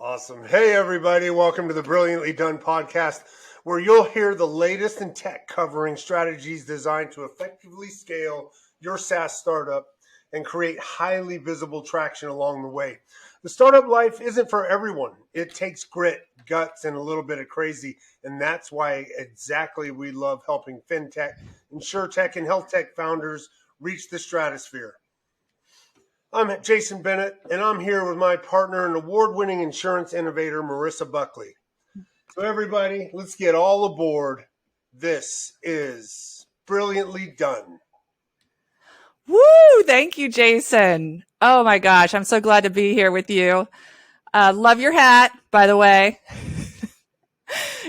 Awesome. Hey, everybody. Welcome to the Brilliantly Done podcast, where you'll hear the latest in tech covering strategies designed to effectively scale your SaaS startup and create highly visible traction along the way. The startup life isn't for everyone. It takes grit, guts, and a little bit of crazy. And that's why exactly we love helping fintech, insurtech, and health tech founders reach the stratosphere. I'm Jason Bennett, and I'm here with my partner and award-winning insurance innovator, Marissa Buckley. So everybody, let's get all aboard. This is Brilliantly Done. Woo! Thank you, Jason. Oh my gosh, I'm so glad to be here with you. Love your hat, by the way.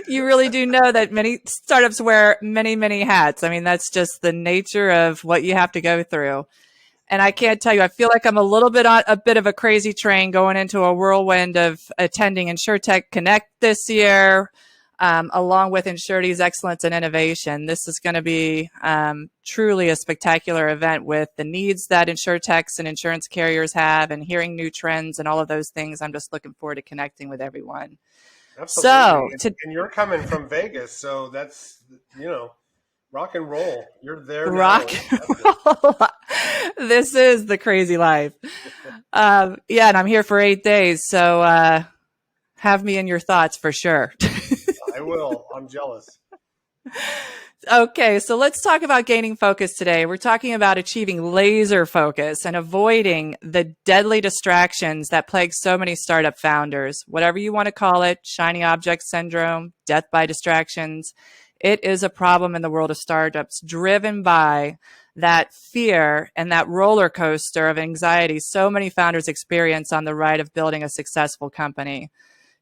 You really do know that many startups wear many, many hats. I mean, that's just the nature of what you have to go through. And I can't tell you, I feel like I'm a little bit on a bit of a crazy train going into a whirlwind of attending InsurTech Connect this year, along with InsurTech's Excellence and Innovation. This is going to be truly a spectacular event with the needs that InsurTechs and insurance carriers have and hearing new trends and all of those things. I'm just looking forward to connecting with everyone. Absolutely. And you're coming from Vegas, so that's, rock and roll. You're there now. Rock and roll. This is the crazy life. And I'm here for 8 days, so have me in your thoughts for sure. I will. I'm jealous. Okay, so let's talk about gaining focus today. We're talking about achieving laser focus and avoiding the deadly distractions that plague so many startup founders. Whatever you want to call it, shiny object syndrome, death by distractions. It is a problem in the world of startups driven by that fear and that roller coaster of anxiety so many founders experience on the ride of building a successful company.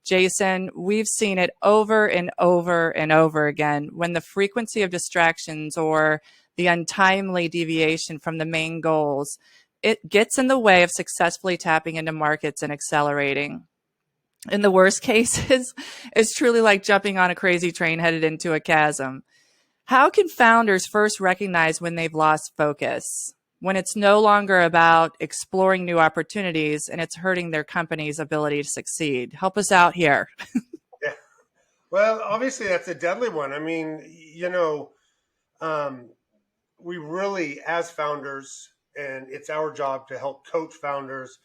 Jason, we've seen it over and over and over again when the frequency of distractions or the untimely deviation from the main goals, it gets in the way of successfully tapping into markets and accelerating. In the worst cases, it's truly like jumping on a crazy train headed into a chasm. How can founders first recognize when they've lost focus, when it's no longer about exploring new opportunities and it's hurting their company's ability to succeed? Help us out here. Yeah. Well, obviously that's a deadly one. I mean, we really, as founders, and it's our job to help coach founders,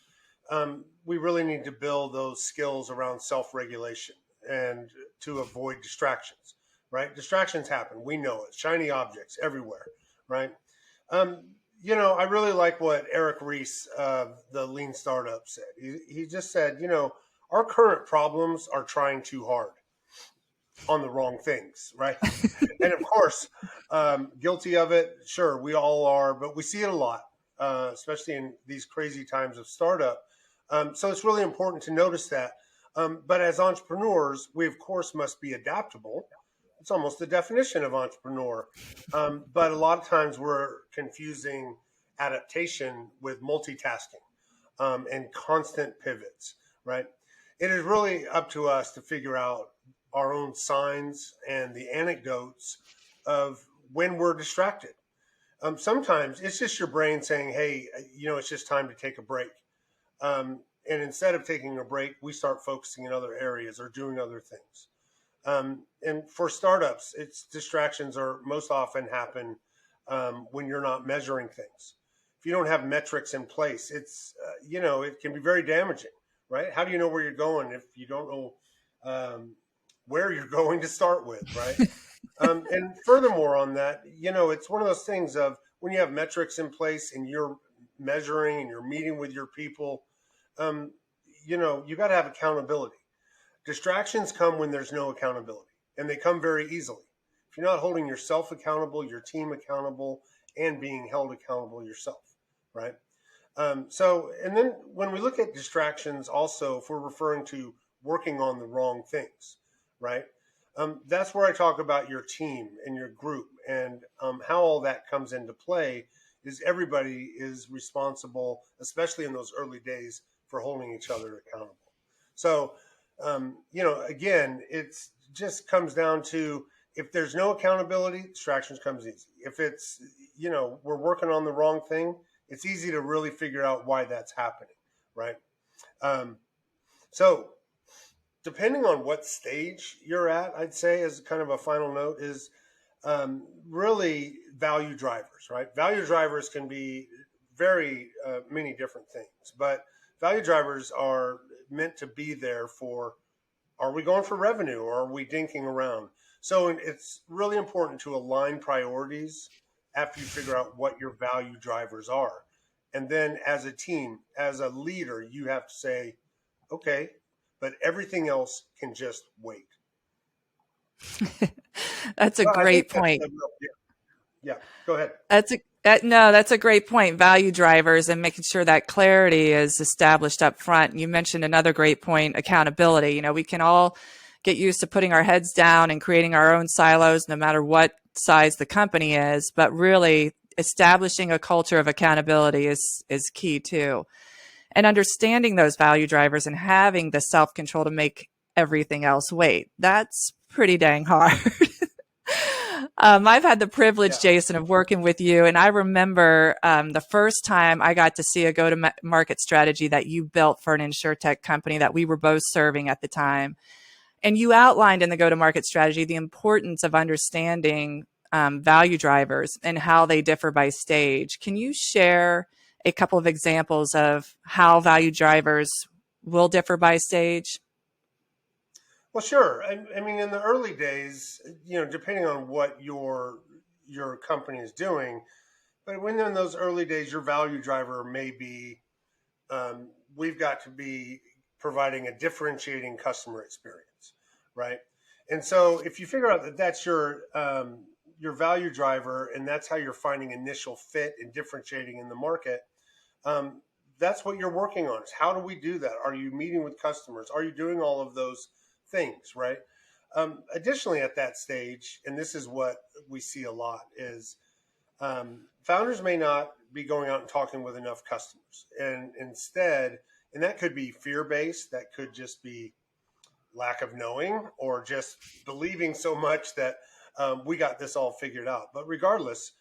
we really need to build those skills around self-regulation and to avoid distractions, right? Distractions happen. We know it. Shiny objects everywhere, right? I really like what Eric Ries of the Lean Startup said. He just said, our current problems are trying too hard on the wrong things, right? And of course, guilty of it. Sure, we all are, but we see it a lot, especially in these crazy times of startup. So it's really important to notice that. But as entrepreneurs, we, of course, must be adaptable. It's almost the definition of entrepreneur. But a lot of times we're confusing adaptation with multitasking and constant pivots, right? It is really up to us to figure out our own signs and the anecdotes of when we're distracted. Sometimes it's just your brain saying, hey, it's just time to take a break. And instead of taking a break, we start focusing in other areas or doing other things. And for startups, its distractions are most often happen when you're not measuring things. If you don't have metrics in place, it's, it can be very damaging, right? How do you know where you're going if you don't know where you're going to start with, right? And furthermore on that, it's one of those things of when you have metrics in place and you're measuring and you're meeting with your people, you got to have accountability. Distractions come when there's no accountability, and they come very easily. If you're not holding yourself accountable, your team accountable, and being held accountable yourself, right? And then when we look at distractions also, if we're referring to working on the wrong things, right? That's where I talk about your team and your group and how all that comes into play is everybody is responsible, especially in those early days, for holding each other accountable. So, again, it's just comes down to if there's no accountability, distractions comes easy. If it's, we're working on the wrong thing, it's easy to really figure out why that's happening, right? So depending on what stage you're at, I'd say as kind of a final note is really value drivers, right? Value drivers can be very many different things, but value drivers are meant to be there for, are we going for revenue or are we dinking around? So it's really important to align priorities after you figure out what your value drivers are. And then as a team, as a leader, you have to say, okay, but everything else can just wait. That's a Well, I think great point. yeah, go ahead. No, that's a great point. Value drivers and making sure that clarity is established up front. You mentioned another great point, accountability. You know, we can all get used to putting our heads down and creating our own silos, no matter what size the company is, but really establishing a culture of accountability is key too. And understanding those value drivers and having the self-control to make everything else wait. That's pretty dang hard. I've had the privilege, Yeah. Jason, of working with you, and I remember the first time I got to see a go-to-market strategy that you built for an insurtech company that we were both serving at the time. And you outlined in the go-to-market strategy the importance of understanding value drivers and how they differ by stage. Can you share a couple of examples of how value drivers will differ by stage? Well, sure. I mean, in the early days, depending on what your company is doing, but when in those early days, your value driver may be, we've got to be providing a differentiating customer experience, right? And so, if you figure out that that's your value driver, and that's how you're finding initial fit and differentiating in the market, um, that's what you're working on. Is how do we do that? Are you meeting with customers? Are you doing all of those things, right? Additionally, at that stage, and this is what we see a lot, is founders may not be going out and talking with enough customers, and instead, and that could be fear based, that could just be lack of knowing, or just believing so much that we got this all figured out. But regardless,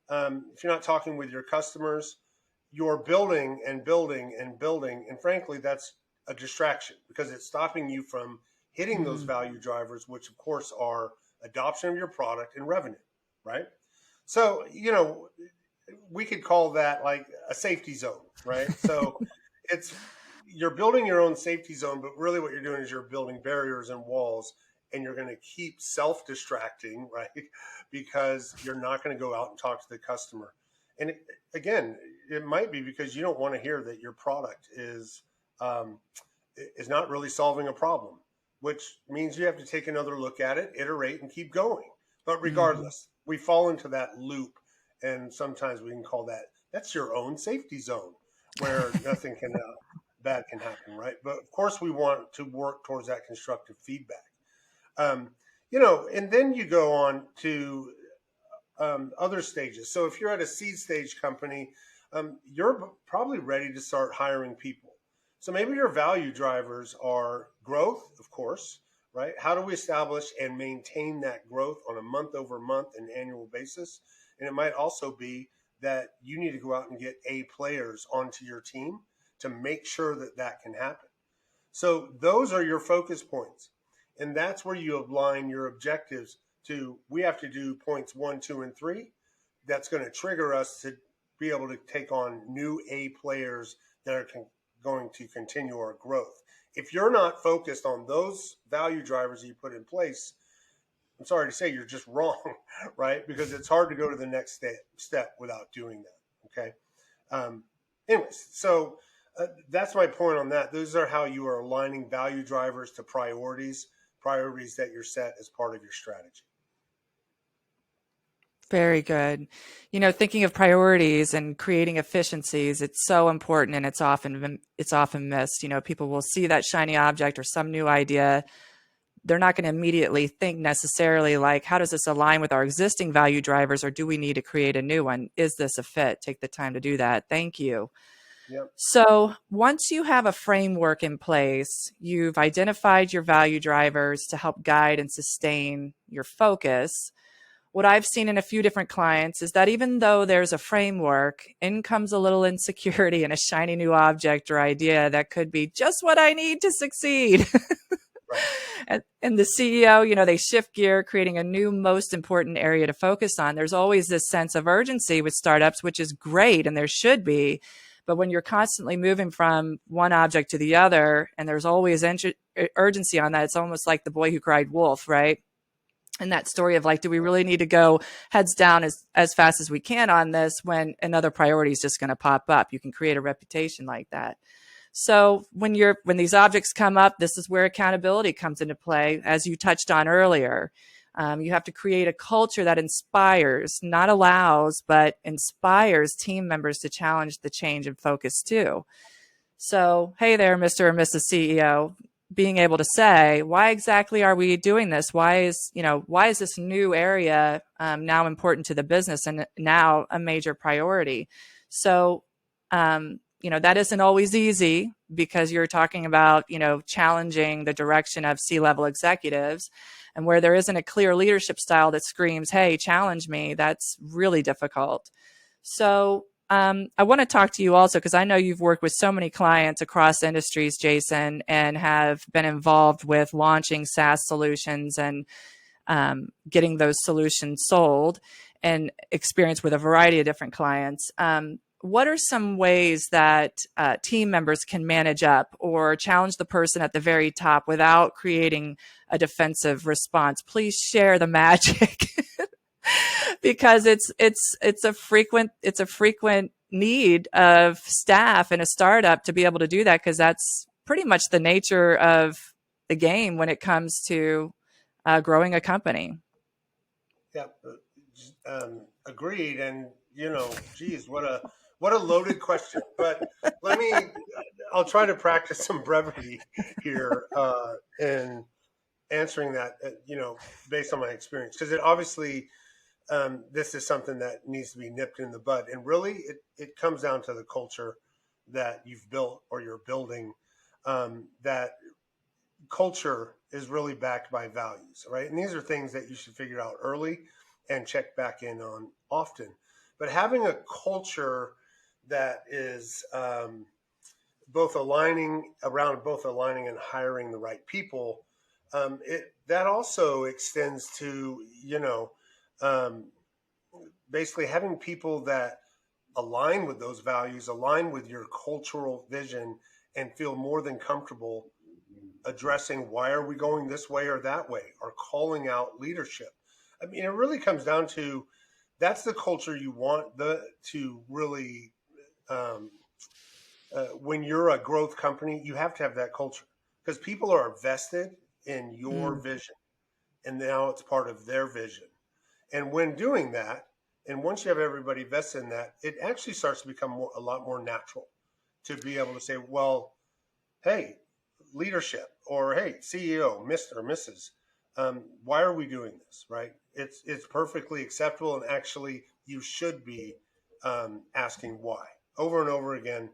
if you're not talking with your customers, you're building and building and building, and frankly, that's a distraction because it's stopping you from hitting those Mm. value drivers, which of course are adoption of your product and revenue, right? So, we could call that like a safety zone, right? So it's, you're building your own safety zone, but really what you're doing is you're building barriers and walls, and you're going to keep self distracting, right? Because you're not going to go out and talk to the customer. And again, it might be because you don't want to hear that your product um, is not really solving a problem, which means you have to take another look at it, iterate, and keep going. But Mhm. regardless, we fall into that loop, and sometimes we can call that's your own safety zone where nothing can bad can happen, right? But of course, we want to work towards that constructive feedback. Um, and then you go on to other stages. So if you're at a seed stage company, you're probably ready to start hiring people. So maybe your value drivers are growth, of course, right? How do we establish and maintain that growth on a month over month and annual basis? And it might also be that you need to go out and get A players onto your team to make sure that that can happen. So those are your focus points. And that's where you align your objectives to, we have to do points 1, 2, and 3. That's going to trigger us to be able to take on new A players that are going to continue our growth. If you're not focused on those value drivers that you put in place, I'm sorry to say you're just wrong, right? Because it's hard to go to the next step without doing that. Okay. Um, anyways, so that's my point on that. Those are how you are aligning value drivers to priorities that you're set as part of your strategy. Very good. You know, thinking of priorities and creating efficiencies, it's so important and it's often missed. You know, people will see that shiny object or some new idea. They're not going to immediately think necessarily like, how does this align with our existing value drivers, or do we need to create a new one? Is this a fit? Take the time to do that. Thank you. Yep. So, once you have a framework in place, you've identified your value drivers to help guide and sustain your focus. What I've seen in a few different clients is that even though there's a framework, in comes a little insecurity and a shiny new object or idea that could be just what I need to succeed. And the CEO, they shift gear, creating a new, most important area to focus on. There's always this sense of urgency with startups, which is great, and there should be. But when you're constantly moving from one object to the other, and there's always urgency on that, it's almost like the boy who cried wolf, right? And that story of like, do we really need to go heads down as fast as we can on this when another priority is just going to pop up? You can create a reputation like that. So when these objects come up, this is where accountability comes into play, as you touched on earlier. You have to create a culture that inspires, not allows, but inspires team members to challenge the change and focus too. So, hey there, Mr. or Mrs. CEO, being able to say, why exactly are we doing this? Why is this new area now important to the business and now a major priority? So, that isn't always easy because you're talking about, challenging the direction of C-level executives, and where there isn't a clear leadership style that screams, hey, challenge me, that's really difficult. So I want to talk to you also, because I know you've worked with so many clients across industries, Jason, and have been involved with launching SaaS solutions and getting those solutions sold, and experience with a variety of different clients. What are some ways that team members can manage up or challenge the person at the very top without creating a defensive response? Please share the magic. Because it's a frequent need of staff in a startup to be able to do that, because that's pretty much the nature of the game when it comes to growing a company. Yeah, agreed. And geez, what a loaded question. But I'll try to practice some brevity here in answering that. Based on my experience, because it obviously this is something that needs to be nipped in the bud. And really, it comes down to the culture that you've built or you're building. That culture is really backed by values, right? And these are things that you should figure out early and check back in on often. But having a culture that is both aligning and hiring the right people, that also extends to um, basically having people that align with those values, align with your cultural vision, and feel more than comfortable addressing why are we going this way or that way, or calling out leadership. I mean, it really comes down to that's the culture you want to really. When you're a growth company, you have to have that culture because people are vested in your Mm. vision, and now it's part of their vision. And when doing that, and once you have everybody vested in that, it actually starts to become a lot more natural to be able to say, well, hey, leadership, or hey, CEO, Mr. or Mrs., why are we doing this? Right? It's perfectly acceptable, and actually, you should be asking why over and over again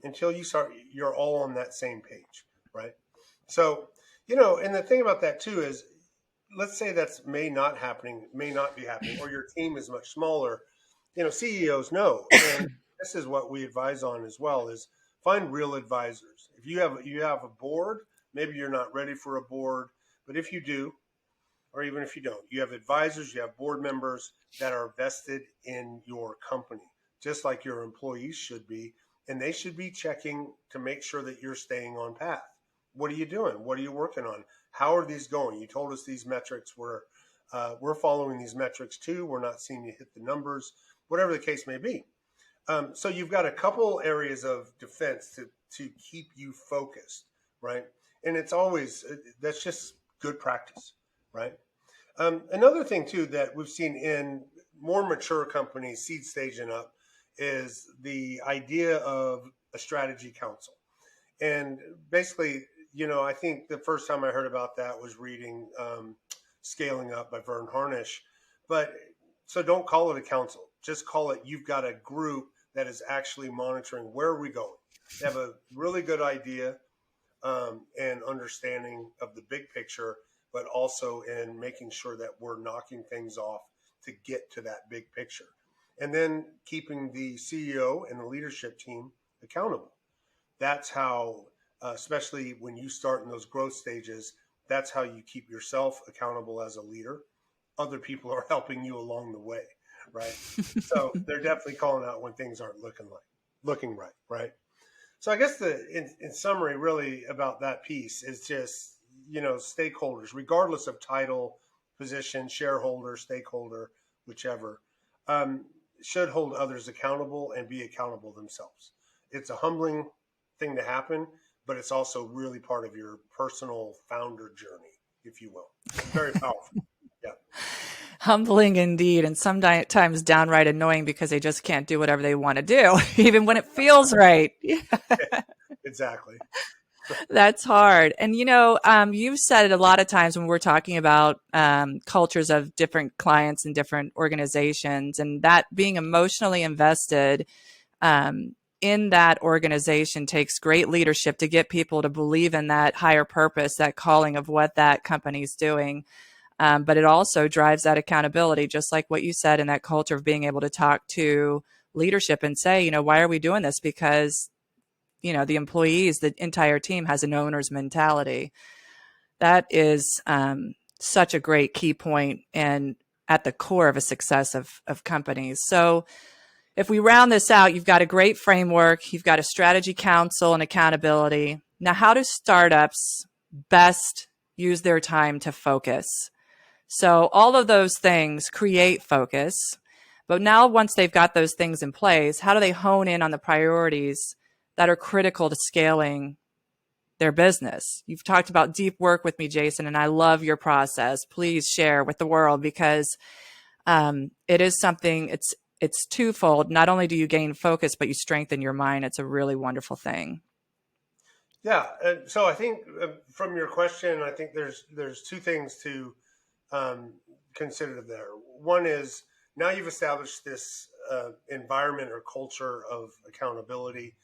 until you're all on that same page, right? So, and the thing about that too is, let's say that's may not be happening, or your team is much smaller. CEOs know, and this is what we advise on as well: is find real advisors. If you have a board, maybe you're not ready for a board, but if you do, or even if you don't, you have advisors, you have board members that are vested in your company, just like your employees should be, and they should be checking to make sure that you're staying on path. What are you doing? What are you working on? How are these going? You told us these metrics were, we're following these metrics too. We're not seeing you hit the numbers, whatever the case may be. So you've got a couple areas of defense to keep you focused, right? And it's always, that's just good practice, right? Another thing too that we've seen in more mature companies, seed stage and up, is the idea of a strategy council. And basically, I think the first time I heard about that was reading Scaling Up by Verne Harnish. But so don't call it a council. Just call it, you've got a group that is actually monitoring where are we going. They have a really good idea and understanding of the big picture, but also in making sure that we're knocking things off to get to that big picture. And then keeping the CEO and the leadership team accountable. That's how especially when you start in those growth stages. That's how you keep yourself accountable as a leader. Other people are helping you along the way, right? So they're definitely calling out when things aren't looking right, right? So I guess in summary, really about that piece is just, stakeholders, regardless of title, position, shareholder, stakeholder, whichever, um, should hold others accountable and be accountable themselves. It's a humbling thing to happen, but it's also really part of your personal founder journey, if you will. Very powerful. Yeah. Humbling indeed, and sometimes downright annoying because they just can't do whatever they want to do, even when it feels right. Exactly. That's hard. And you've said it a lot of times when we're talking about cultures of different clients and different organizations, and that being emotionally invested in that organization takes great leadership to get people to believe in that higher purpose, that calling of what that company's doing. But it also drives that accountability, just like what you said, in that culture of being able to talk to leadership and say, why are we doing this? Because, the employees, the entire team has an owner's mentality. That is such a great key point and at the core of a success of companies. So if we round this out, you've got a great framework, you've got a strategy council and accountability. Now, how do startups best use their time to focus? So all of those things create focus. But now, once they've got those things in place, how do they hone in on the priorities that are critical to scaling their business? You've talked about deep work with me, Jason, and I love your process. Please share with the world, because it is something, it's twofold. Not only do you gain focus, but you strengthen your mind. It's a really wonderful thing. Yeah. And so I think from your question, I think there's two things to um, consider there. One is, now you've established this environment or culture of accountability.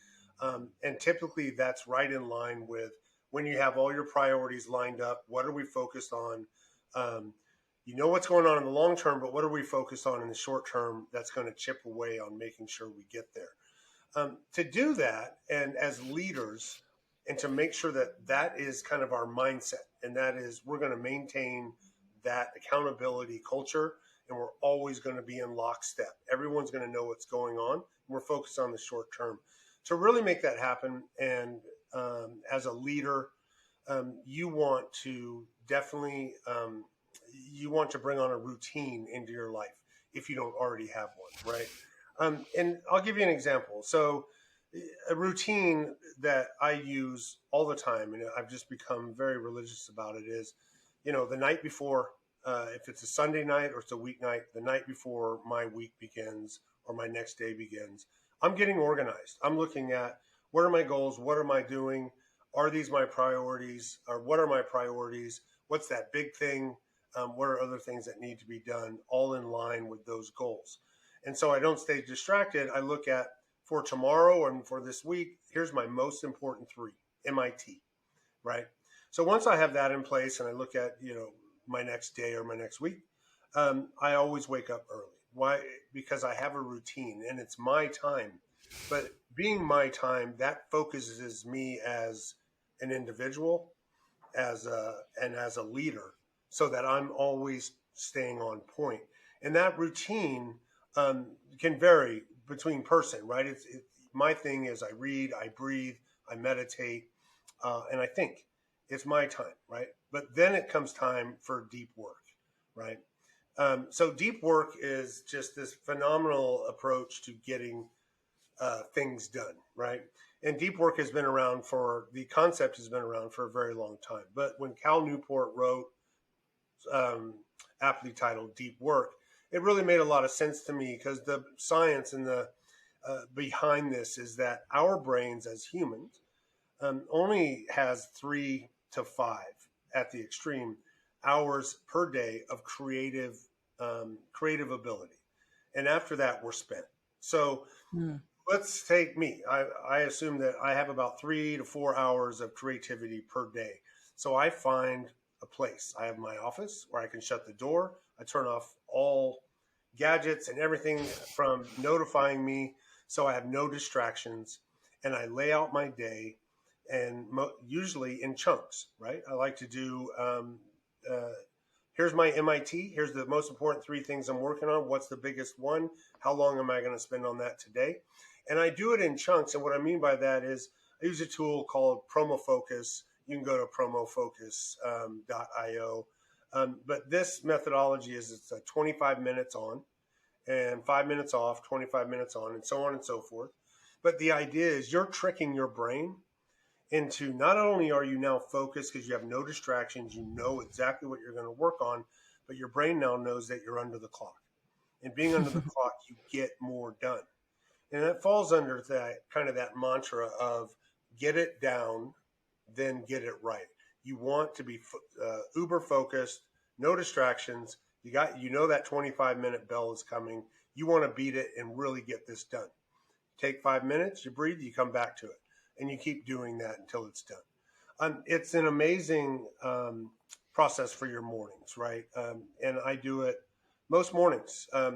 And typically that's right in line with when you have all your priorities lined up. What are we focused on? Um, what's going on in the long term, but what are we focused on in the short term that's going to chip away on making sure we get there? To do that, and as leaders, and to make sure that that is kind of our mindset, and that is we're going to maintain that accountability culture, and we're always going to be in lockstep. Everyone's going to know what's going on. And we're focused on the short term. To really make that happen, and as a leader, you want to definitely you want to bring on a routine into your life if you don't already have one, right? And I'll give you an example. So, a routine that I use all the time, and I've just become very religious about it, is, the night before, if it's a Sunday night or it's a weeknight, the night before my week begins or my next day begins, I'm getting organized. I'm looking at, what are my goals? What am I doing? Are these my priorities? Or what are my priorities? What's that big thing? What are other things that need to be done, all in line with those goals? And so I don't stay distracted. I look at, for tomorrow and for this week, here's my most important three, MIT, right? So once I have that in place and I look at, my next day or my next week, I always wake up early. Why? Because I have a routine and it's my time. But being my time, that focuses me as an individual, as a leader, so that I'm always staying on point. And that routine can vary between person, right? My thing is, I read, I breathe, I meditate, and I think. It's my time, right? But then it comes time for deep work, right? So deep work is just this phenomenal approach to getting things done, right? And deep work has been around the concept has been around for a very long time. But when Cal Newport wrote, um, aptly titled Deep Work, it really made a lot of sense to me, because the science and the behind this is that our brains as humans only has 3 to 5 at the extreme hours per day of creative ability, and after that we're spent. So Mm. let's take me. I assume that I have about 3 to 4 hours of creativity per day. So I find a place. I have my office where I can shut the door. I turn off all gadgets and everything from notifying me, so I have no distractions. And I lay out my day and usually in chunks, right? I like to do, here's my MIT. Here's the most important 3 things I'm working on. What's the biggest one? How long am I going to spend on that today? And I do it in chunks. And what I mean by that is I use a tool called PromoFocus. You can go to promofocus.io. But this methodology is it's 25 minutes on and 5 minutes off, 25 minutes on, and so on and so forth. But the idea is you're tricking your brain into, not only are you now focused because you have no distractions, you know exactly what you're going to work on, but your brain now knows that you're under the clock. And being under the clock, you get more done. And that falls under that kind of that mantra of get it down, then get it right. You want to be uber focused, no distractions. You know that 25-minute bell is coming. You want to beat it and really get this done. Take 5 minutes, you breathe, you come back to it, and you keep doing that until it's done. It's an amazing process for your mornings, right? And I do it most mornings. I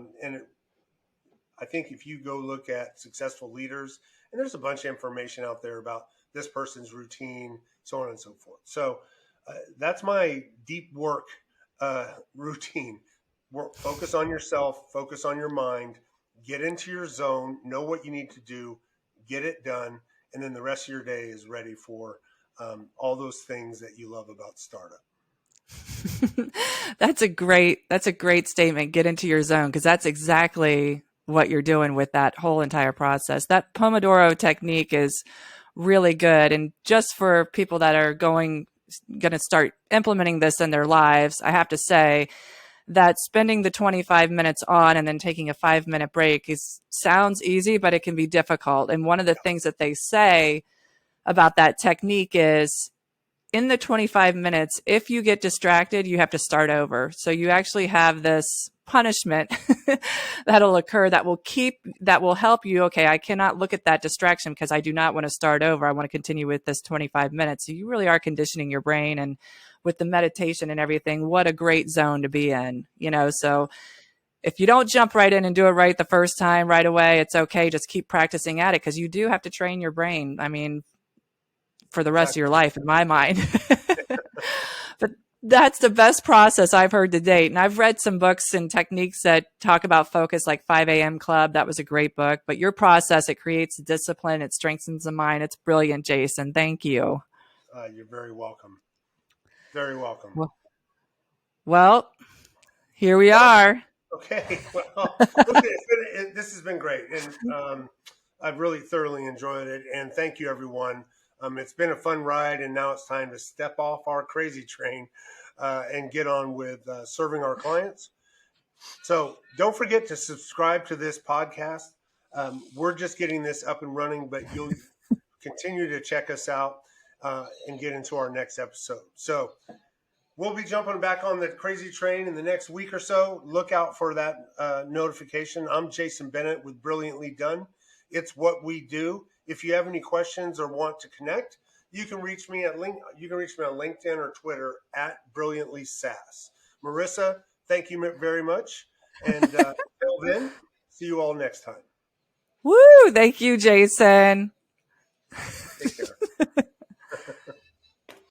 think if you go look at successful leaders, and there's a bunch of information out there about this person's routine, so on and so forth. So that's my deep work routine. Focus on yourself, focus on your mind, get into your zone, know what you need to do, get it done, and then the rest of your day is ready for all those things that you love about startup. That's a great statement. Get into your zone, because that's exactly what you're doing with that whole entire process. That Pomodoro technique is really good. And just for people that are going to start implementing this in their lives, I have to say that spending the 25 minutes on and then taking a 5-minute break sounds easy, but it can be difficult. And one of the things that they say about that technique is, in the 25 minutes, if you get distracted, you have to start over. So you actually have this punishment that'll occur that will help you. Okay, I cannot look at that distraction because I do not want to start over. I want to continue with this 25 minutes. So you really are conditioning your brain, and with the meditation and everything, what a great zone to be in, so if you don't jump right in and do it right the first time right away, it's okay. Just keep practicing at it, because you do have to train your brain. I mean, for the rest of your life, in my mind. But that's the best process I've heard to date. And I've read some books and techniques that talk about focus, like 5 a.m. Club. That was a great book. But your process, it creates discipline. It strengthens the mind. It's brilliant, Jason. Thank you. You're very welcome. Very welcome. Well, here we are. Okay. Well, this has been great. And I've really thoroughly enjoyed it. And thank you, everyone. It's been a fun ride, and now it's time to step off our crazy train and get on with serving our clients. So don't forget to subscribe to this podcast. We're just getting this up and running, but you'll continue to check us out and get into our next episode. So we'll be jumping back on the crazy train in the next week or so. Look out for that notification. I'm Jason Bennett with Brilliantly Done. It's what we do. If you have any questions or want to connect, you can reach me on LinkedIn or Twitter at Brilliantly SaaS. Marissa, thank you very much. And until then, see you all next time. Woo! Thank you, Jason. Take care.